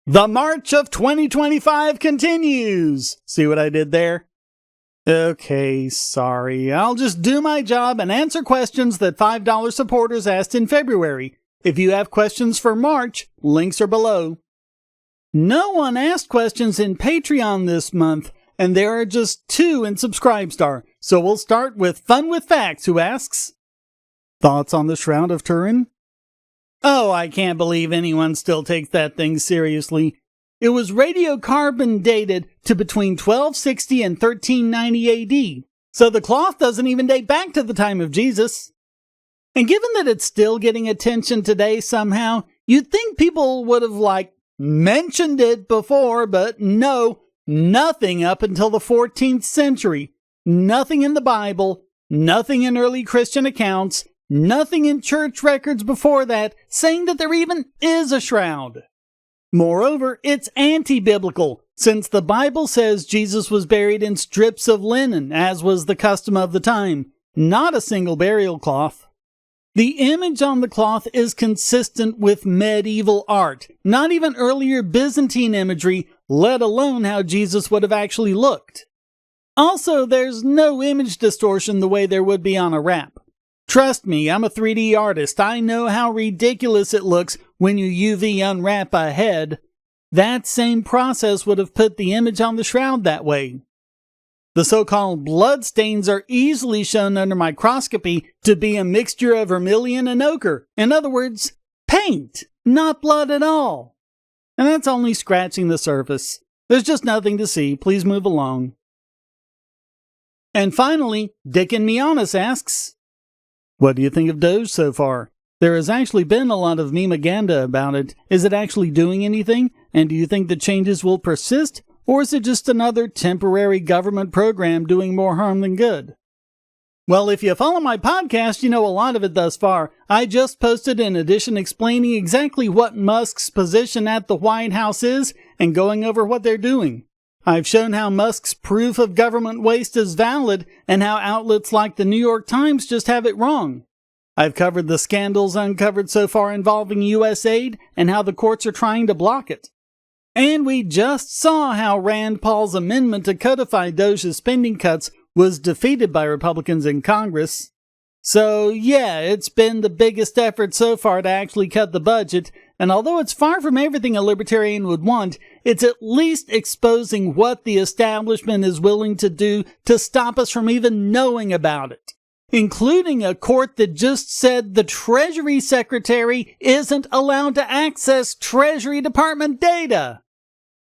The March of 2025 continues. See what I did there? Okay, sorry. I'll just do my job and answer questions that $5 supporters asked in February. If you have questions for March, links are below. No one asked questions in Patreon this month, and there are just 2 in Subscribestar. So we'll start with Fun with Facts, who asks, thoughts on the Shroud of Turin? Oh, I can't believe anyone still takes that thing seriously. It was radiocarbon dated to between 1260 and 1390 AD, so the cloth doesn't even date back to the time of Jesus. And given that it's still getting attention today somehow, you'd think people would have, mentioned it before, but no, nothing up until the 14th century. Nothing in the Bible, nothing in early Christian accounts, nothing in church records before that saying that there even is a shroud. Moreover, it's anti-biblical, since the Bible says Jesus was buried in strips of linen, as was the custom of the time, not a single burial cloth. The image on the cloth is consistent with medieval art, not even earlier Byzantine imagery, let alone how Jesus would have actually looked. Also, there's no image distortion the way there would be on a wrap. Trust me, I'm a 3D artist. I know how ridiculous it looks when you UV unwrap a head. That same process would have put the image on the shroud that way. The so-called blood stains are easily shown under microscopy to be a mixture of vermilion and ochre. In other words, paint, not blood at all. And that's only scratching the surface. There's just nothing to see. Please move along. And finally, Dick and Mianis asks, what do you think of Doge so far? There has actually been a lot of memaganda about it. Is it actually doing anything? And do you think the changes will persist? Or is it just another temporary government program doing more harm than good? Well, if you follow my podcast, you know a lot of it thus far. I just posted an edition explaining exactly what Musk's position at the White House is and going over what they're doing. I've shown how Musk's proof of government waste is valid and how outlets like the New York Times just have it wrong. I've covered the scandals uncovered so far involving U.S. aid and how the courts are trying to block it. And we just saw how Rand Paul's amendment to codify Doge's spending cuts was defeated by Republicans in Congress. So yeah, it's been the biggest effort so far to actually cut the budget, and although it's far from everything a libertarian would want, it's at least exposing what the establishment is willing to do to stop us from even knowing about it. Including a court that just said the Treasury Secretary isn't allowed to access Treasury Department data.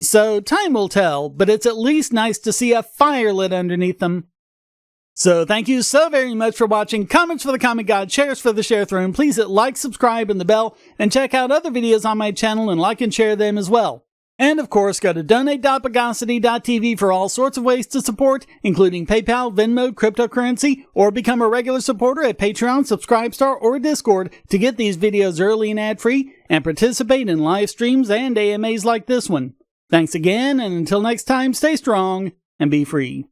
So time will tell, but it's at least nice to see a fire lit underneath them. So thank you so very much for watching. Comments for the Comic God, shares for the Share Throne. Please hit like, subscribe, and the bell, and check out other videos on my channel and like and share them as well. And of course, go to donate.bogosity.tv for all sorts of ways to support, including PayPal, Venmo, cryptocurrency, or become a regular supporter at Patreon, Subscribestar, or Discord to get these videos early and ad-free, and participate in live streams and AMAs like this one. Thanks again, and until next time, stay strong and be free.